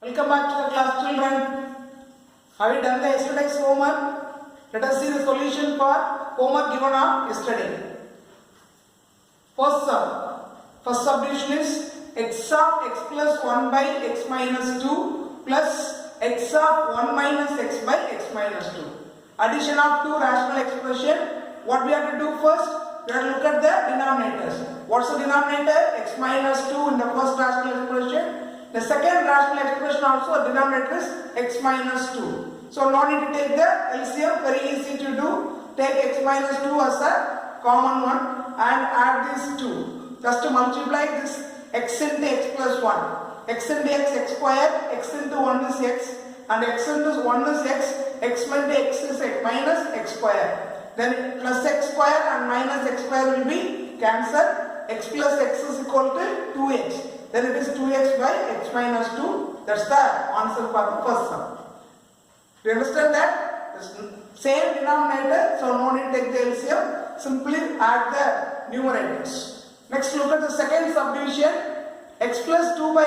Welcome back to the class, children. Have you done the yesterday's homework? Let us see the solution for homework given on yesterday. First subdivision is x of x plus 1 by x minus 2 plus x of 1 minus x by x minus 2. Addition of two rational expression. What we have to do first? We have to look at the denominators. What's the denominator? X minus 2 in the first rational expression. The second rational expression also denominator is x minus 2. So no need to take the LCM, very easy to do. Take x minus 2 as a common one and add these two. Just to multiply this x into x plus 1. X into x square, x into 1 is x and x into 1 is x into x is x minus x square. Then plus x square and minus x square will be cancelled. X plus x is equal to 2x. Then it is 2x by x minus 2. That's the answer for the first sum. Do you understand that? Same denominator, so no need to take the LCM. Simply add the numerators. Next, look at the second subdivision. X plus 2 by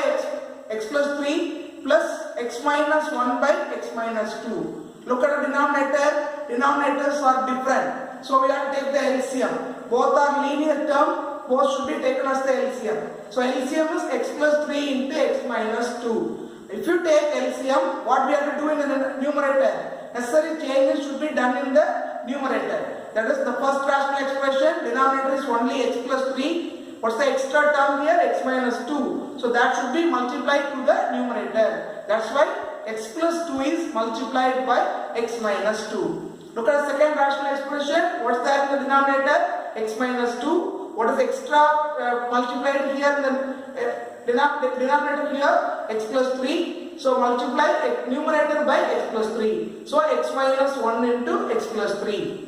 x plus 3 plus x minus 1 by x minus 2. Look at the denominator. Denominators are different. So we have to take the LCM. Both are linear term. Both should be taken as the LCM. So LCM is x plus 3 into x minus 2. If you take LCM, what we have to do in the numerator? Necessary changes should be done in the numerator. That is the first rational expression. Denominator is only x plus 3. What's the extra term here? X minus 2. So that should be multiplied to the numerator. That's why x plus 2 is multiplied by x minus 2. Look at the second rational expression. What's there in the denominator? X minus 2. What is extra multiplied here in the denominator here? X plus 3. So multiply numerator by x plus 3. So x minus 1 into x plus 3.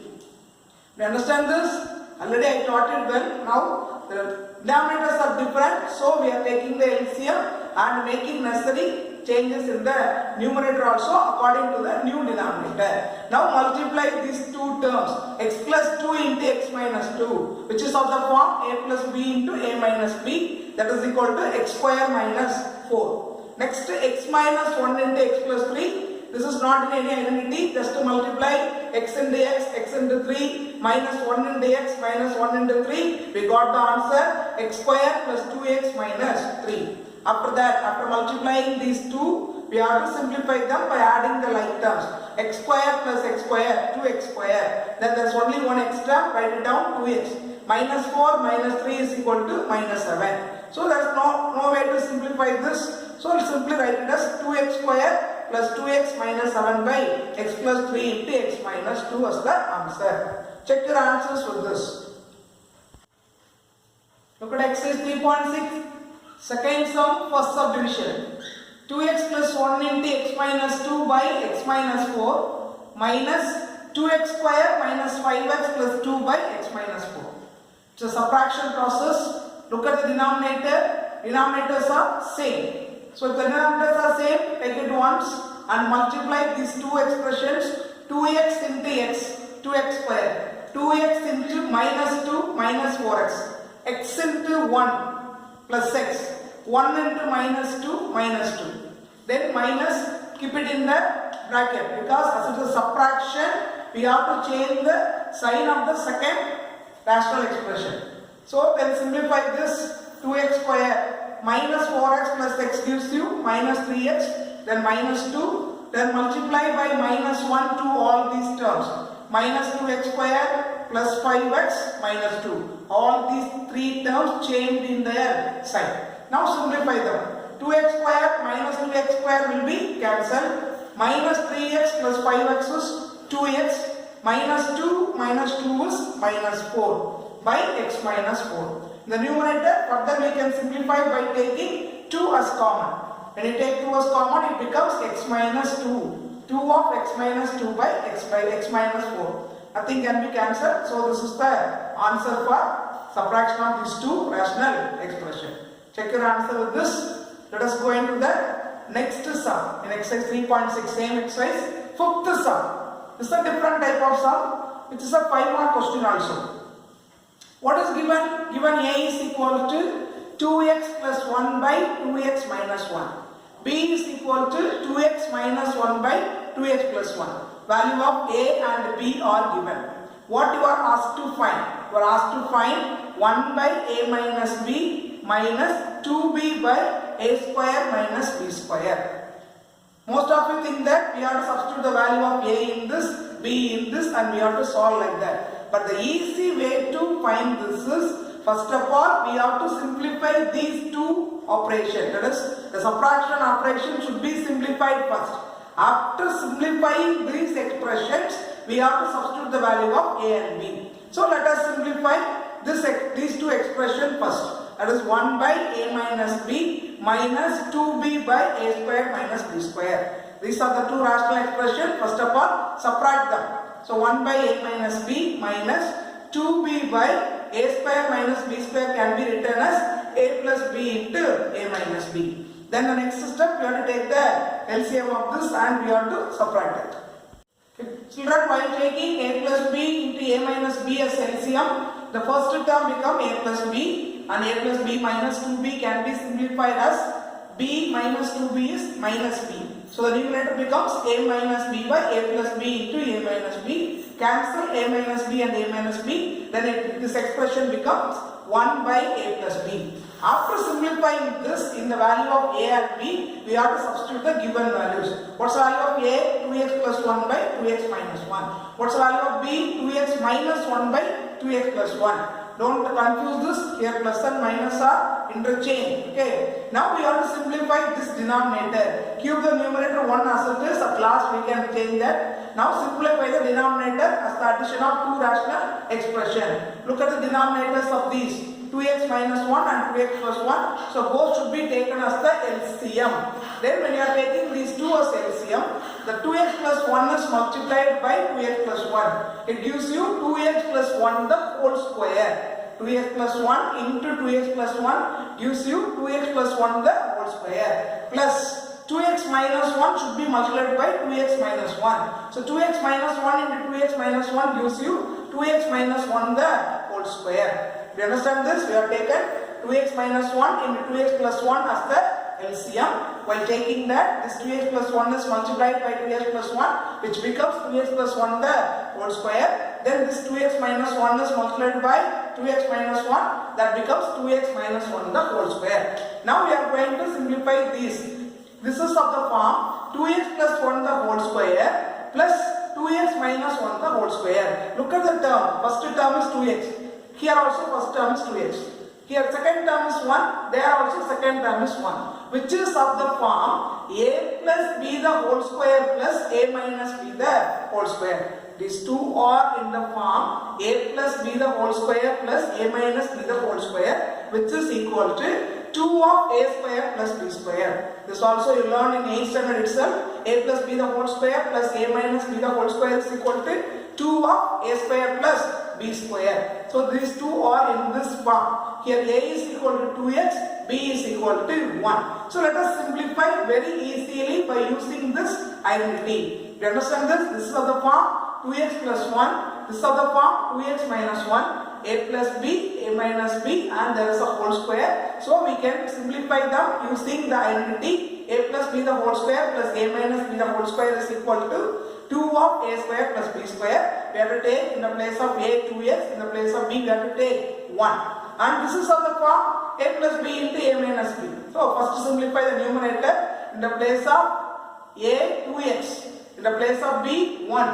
You understand this? Already I taught it well. Now the denominators are different. So we are taking the LCM and making necessary changes in the numerator also according to the new denominator. Now multiply these two terms, x plus 2 into x minus 2, which is of the form a plus b into a minus b, that is equal to x square minus 4. Next, x minus 1 into x plus 3. This is not in any identity, just to multiply x into x into 3, minus 1 into x, minus 1 into 3. We got the answer x square plus 2x minus 3. After that, after multiplying these two, we have to simplify them by adding the like terms. X square plus x square, 2x square. Then there is only one extra, write it down, 2x. Minus 4 minus 3 is equal to minus 7. So there is no way to simplify this. So we'll simply write it as 2x square plus 2x minus 7 by x plus 3 into x minus 2 as the answer. Check your answers with this. Look at exercise 3.6. Second sum, first subdivision. 2x plus 1 into x minus 2 by x minus 4 minus 2x square minus 5x plus 2 by x minus 4. It's a subtraction process. Look at the denominator. Denominators are same. So if the denominators are same, take it once and multiply these two expressions. 2x into x, 2x square. 2x into minus 2 minus 4x. X into 1 plus x. 1 into minus 2 minus 2. Then minus, keep it in the bracket, because as it is subtraction, we have to change the sign of the second rational expression. So then simplify this. 2x square minus 4x plus x gives you minus 3x, then minus 2, then multiply by minus 1 to all these terms. Minus 2x square plus 5x minus 2. All these three terms changed in their sign. Now simplify them. 2x square minus 2x square will be cancelled. Minus 3x plus 5x is 2x. Minus 2 is minus 4 by x minus 4. In the numerator, further we can simplify by taking 2 as common. When you take 2 as common, it becomes x minus 2. 2 of x minus 2 by x minus 4. Nothing can be cancelled. So this is the answer for subtraction of these two rational expressions. Check your answer with this. Let us go into the next sum. In exercise 3.6, same exercise. Fifth sum. This is a different type of sum, which is a 5-mark question also. What is given? Given a is equal to 2x plus 1 by 2x minus 1. b is equal to 2x minus 1 by 2x plus 1. Value of a and b are given. What you are asked to find? You are asked to find 1 by a minus b minus 2b by a square minus b square. Most of you think that we have to substitute the value of a in this, b in this, and we have to solve like that. But the easy way to find this is, first of all, we have to simplify these two operations. That is, the subtraction operation should be simplified first. After simplifying these expressions, we have to substitute the value of a and b. So let us simplify these two expressions first. That is 1 by a minus b minus 2b by a square minus b square. These are the two rational expressions. First of all, subtract them. So 1 by a minus b minus 2b by a square minus b square can be written as a plus b into a minus b. Then the next step, we have to take the LCM of this and we have to subtract it. Children, while taking a plus b into a minus b as LCM, the first term becomes a plus b, and a plus b minus 2b can be simplified as b minus 2b is minus b. So the numerator becomes a minus b by a plus b into a minus b. Cancel a minus b and a minus b, then this expression becomes 1 by a plus b. After simplifying this in the value of a and b, we have to substitute the given values. What's the value of a? 2x plus 1 by 2x minus 1. What's the value of b? 2x minus 1 by 2x plus 1. Don't confuse this. Here plus and minus are interchange. Okay. Now we have to simplify this denominator. Keep the numerator 1 as it is. At last we can change that. Now simplify the denominator as the addition of two rational expressions. Look at the denominators of these. 2x minus 1 and 2x plus 1. So both should be taken as the LCM. Then when you are taking these two as LCM, the 2x plus 1 is multiplied by 2x plus 1. It gives you 2x plus 1 the whole square. 2x plus 1 into 2x plus 1 gives you 2x plus 1 the whole square. Plus 2x minus 1 should be multiplied by 2x minus 1. So 2x minus 1 into 2x minus 1 gives you 2x minus 1 the whole square. Do you understand this? We have taken 2x minus 1 into 2x plus 1 as the LCM. While taking that, this 2x plus 1 is multiplied by 2x plus 1, which becomes 2x plus 1 the whole square. Then this 2x minus 1 is multiplied by 2x minus 1, that becomes 2x minus 1 the whole square. Now we are going to simplify these. This is of the form 2x plus 1 the whole square plus 2x minus 1 the whole square. Look at the term. First term is 2x. Here also first term is 2x. Here second term is 1. There also second term is 1. Which is of the form a plus b the whole square plus a minus b the whole square. These two are in the form a plus b the whole square plus a minus b the whole square, which is equal to 2 of a square plus b square. This also you learned in 8th standard itself. A plus b the whole square plus a minus b the whole square is equal to 2 of a square plus b square. So these two are in this form. Here a is equal to 2x, b is equal to 1. So let us simplify very easily by using this identity. Do you understand this? This is of the form 2x plus 1. This is of the form 2x minus 1. A plus b, a minus b, and there is a whole square. So we can simplify them using the identity a plus b the whole square plus a minus b the whole square is equal to 2 of a square plus b square. We have to take in the place of a 2x, in the place of b we have to take 1. And this is of the form a plus b into a minus b. So first simplify the numerator. In the place of a 2x, in the place of b 1.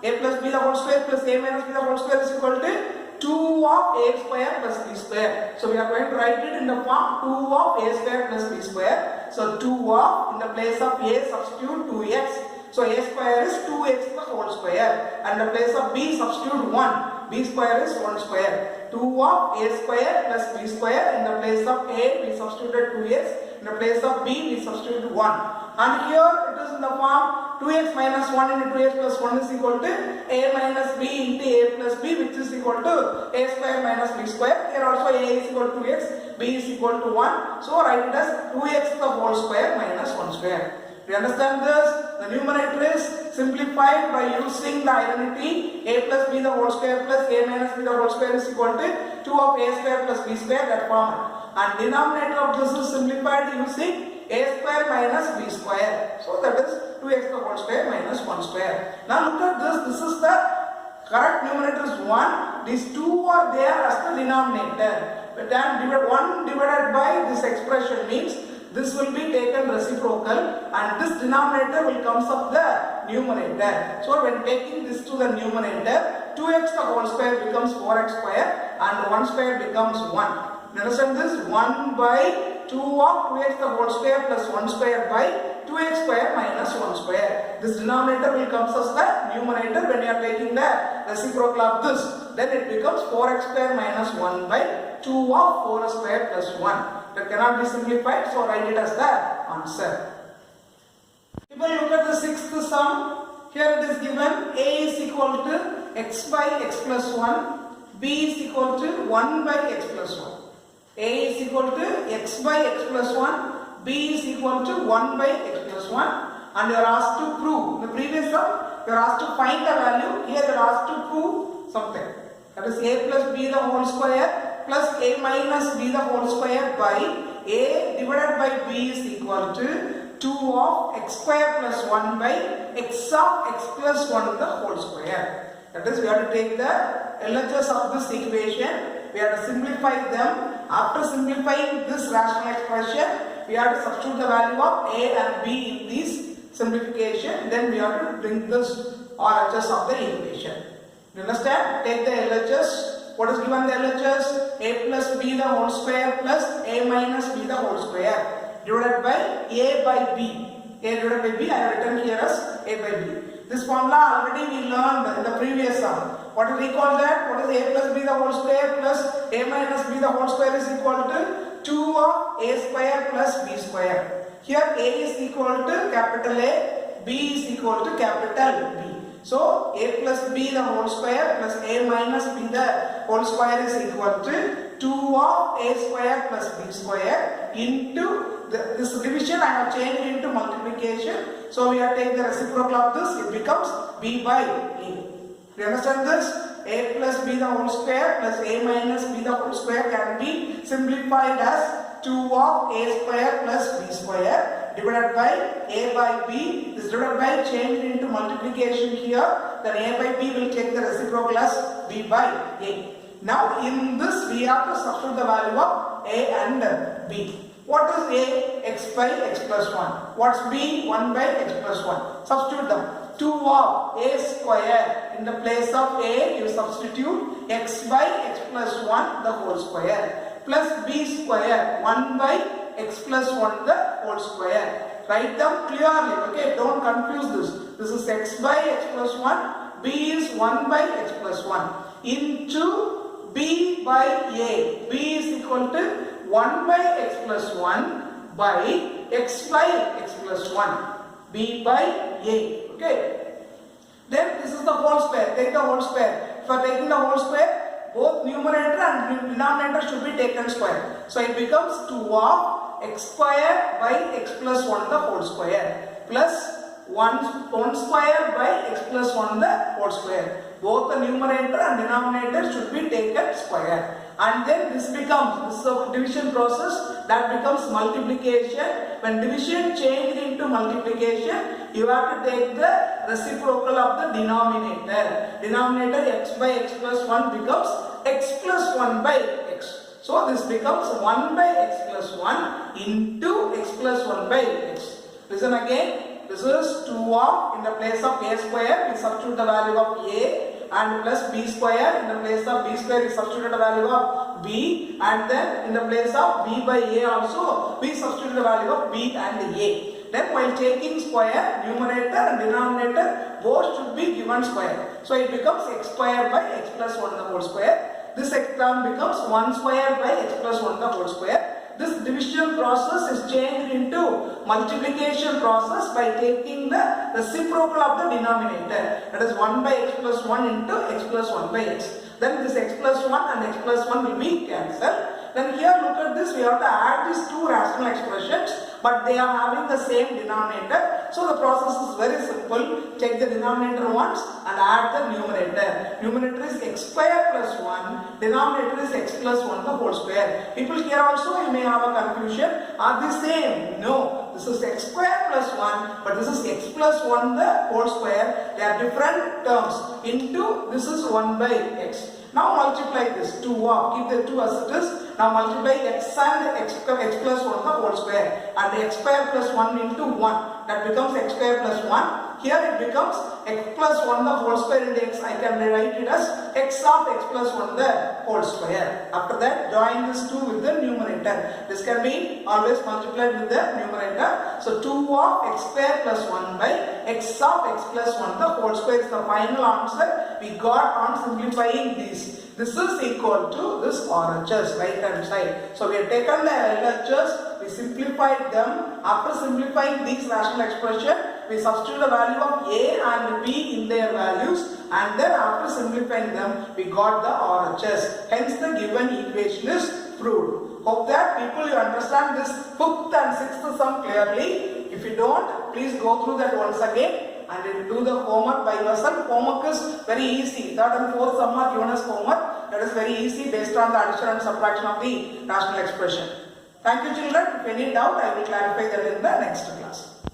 A plus b the whole square plus a minus b the whole square is equal to 2 of a square plus b square. So we are going to write it in the form 2 of a square plus b square. So 2 of, in the place of a substitute 2x. So a square is 2x the whole square. And in the place of b substitute 1. B square is 1 square. 2 of a square plus b square. In the place of a we substituted 2x. In the place of b we substituted 1. And here it is in the form 2x minus 1 into 2x plus 1 is equal to a minus b into a plus b, which is equal to a square minus b square. Here also a is equal to 2x, b is equal to 1. So write it as 2x the whole square minus 1 square. Do you understand this? The numerator is simplified by using the identity a plus b the whole square plus a minus b the whole square is equal to 2 of a square plus b square, that format. And denominator of this is simplified using a square minus b square. So that is 2x the whole square minus 1 square. Now look at this. This is the correct numerator is 1. These 2 are there as the denominator. But then 1 divided by this expression means this will be taken reciprocal and this denominator will comes up the numerator. So when taking this to the numerator, 2x the whole square becomes 4x square and 1 square becomes 1. You understand this? 1 by 2 of 2x the whole square plus 1 square by 2x square minus 1 square. This denominator will comes as the numerator when you are taking the reciprocal of this. Then it becomes 4x square minus 1 by 2 of 4 square plus 1. That cannot be simplified, so write it as the answer. If we look at the sixth sum, here it is given a is equal to x by x plus 1, b is equal to 1 by x plus 1. A is equal to x by x plus 1, b is equal to 1 by x plus 1, and you are asked to prove. In the previous sum, you are asked to find the value, here you are asked to prove something. That is a plus b the whole square plus a minus b the whole square by a divided by b is equal to 2 of x square plus 1 by x of x plus 1 the whole square. That is, we have to take the LHS of this equation, we have to simplify them. After simplifying this rational expression, we have to substitute the value of a and b in this simplification. Then we have to bring this RHS of the equation. You understand? Take the LHS. What is given the LHS? A plus b the whole square plus a minus b the whole square divided by a by b. A divided by b I have written here as a by b. This formula already we learned in the previous sum. What do we call that? What is a plus b the whole square plus a minus b the whole square is equal to 2 of a square plus b square. Here a is equal to capital A, b is equal to capital B. So a plus b the whole square plus a minus b the whole square is equal to 2 of a square plus b square into this division I have changed into multiplication. So we have taken the reciprocal of this, it becomes b by a. You understand this? A plus b the whole square plus a minus b the whole square can be simplified as 2 of a square plus b square divided by a by b. This divided by changed into multiplication here. Then a by b will take the reciprocal as b by a. Now in this we have to substitute the value of a and b. What is a? X by x plus 1. What's b? 1 by x plus 1. Substitute them. 2 of a square. In the place of a you substitute x by x plus 1 the whole square plus b square 1 by x plus 1 the whole square. Write them clearly, okay? Don't confuse this. This is x by x plus 1, b is 1 by x plus 1 into b by a. b is equal to 1 by x plus 1 by x by x plus 1. b by a, okay? Then this is the whole square. Take the whole square. For taking the whole square, both numerator and denominator should be taken square. So it becomes 2 of x square by x plus 1 the whole square plus 1 square by x plus 1 the whole square. Both the numerator and denominator should be taken square. And then this becomes, this is a division process, that becomes multiplication. When division changed into multiplication, you have to take the reciprocal of the denominator. Denominator x by x plus 1 becomes x plus 1 by x. So this becomes 1 by x plus 1 into x plus 1 by x. Listen again. This is 2 of, in the place of a square, we substitute the value of a, and plus b square, in the place of b square, we substitute the value of b, and then in the place of b by a also, we substitute the value of b and a. Then while taking square, numerator and denominator both should be given square. So it becomes x square by x plus 1 the whole square. This term becomes 1 square by x plus 1 the whole square. This division process is changed into multiplication process by taking the reciprocal of the denominator. That is 1 by x plus 1 into x plus 1 by x. Then this x plus 1 and x plus 1 will be cancelled. Then here look at this, we have to add these two rational expressions. but they are having the same denominator. So the process is very simple. Take the denominator once and add the numerator. Numerator is x square plus 1. Denominator is x plus 1 the whole square. People here also you may have a confusion. Are they same? No. This is x square plus 1, but this is x plus 1 the whole square. They are different terms. Into this is 1 by x. Now multiply this 2 off. Keep the 2 as it is. Now multiply x and x plus 1 the whole square. And x square plus 1 into 1. That becomes x square plus 1. Here it becomes x plus 1 the whole square into x. I can write it as x of x plus 1 the whole square. After that, join this 2 with the numerator. This can be always multiplied with the numerator. So 2 of x square plus 1 by x of x plus 1 the whole square is the final answer we got on simplifying these. This is equal to this RHS, right hand side. So we have taken the LHS, we simplified them. After simplifying these rational expression, we substitute the value of A and B in their values, and then after simplifying them, we got the RHS. Hence the given equation is proved. Hope that people you understand this 5th and 6th sum clearly. If you don't, please go through that once again and do the homework by yourself. Homework is very easy. 3rd and 4th sum are given as homework. That is very easy based on the addition and subtraction of the rational expression. Thank you children. If any doubt, I will clarify that in the next class.